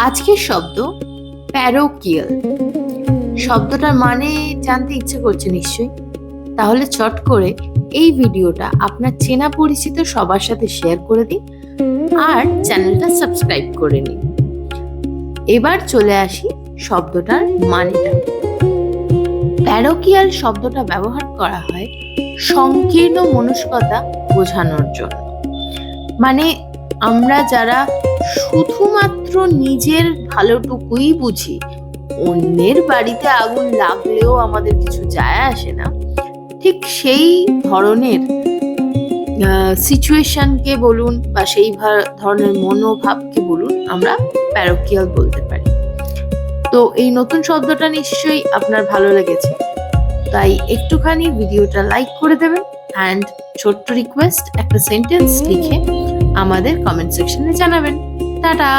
আজকের শব্দ প্যারোকিয়াল। শব্দটার মানে জানতে ইচ্ছে করছে নিশ্চয়ই? তাহলে চট করে এই ভিডিওটা আপনার চেনা পরিচিত সবার সাথে শেয়ার করে দিন আর চ্যানেলটা সাবস্ক্রাইব করে নিন। এবার চলে আসি শব্দটার মানেটা। প্যারোকিয়াল শব্দটা ব্যবহার করা হয় সংকীর্ণ মনস্কতা বোঝানোর জন্য। মানে আমরা যারা শুধুমাত্র নিজের ভালোটুকুই বুঝি, অন্যের বাড়িতে আগুন লাগলেও আমাদের কিছু যায় আসে না, ঠিক সেই ধরনের সিচুয়েশনকে বলুন বা সেই ধরনের মনোভাবকে বলুন, আমরা প্যারোকিয়াল বলতে পারি। তো এই নতুন শব্দটা নিশ্চয়ই আপনার ভালো লেগেছে, তাই একটুখানি ভিডিওটা লাইক করে দেবেন অ্যান্ড ছোট্ট রিকোয়েস্ট, একটা সেন্টেন্স লিখে আমাদের কমেন্ট সেকশনে জানাবেন। টাটা।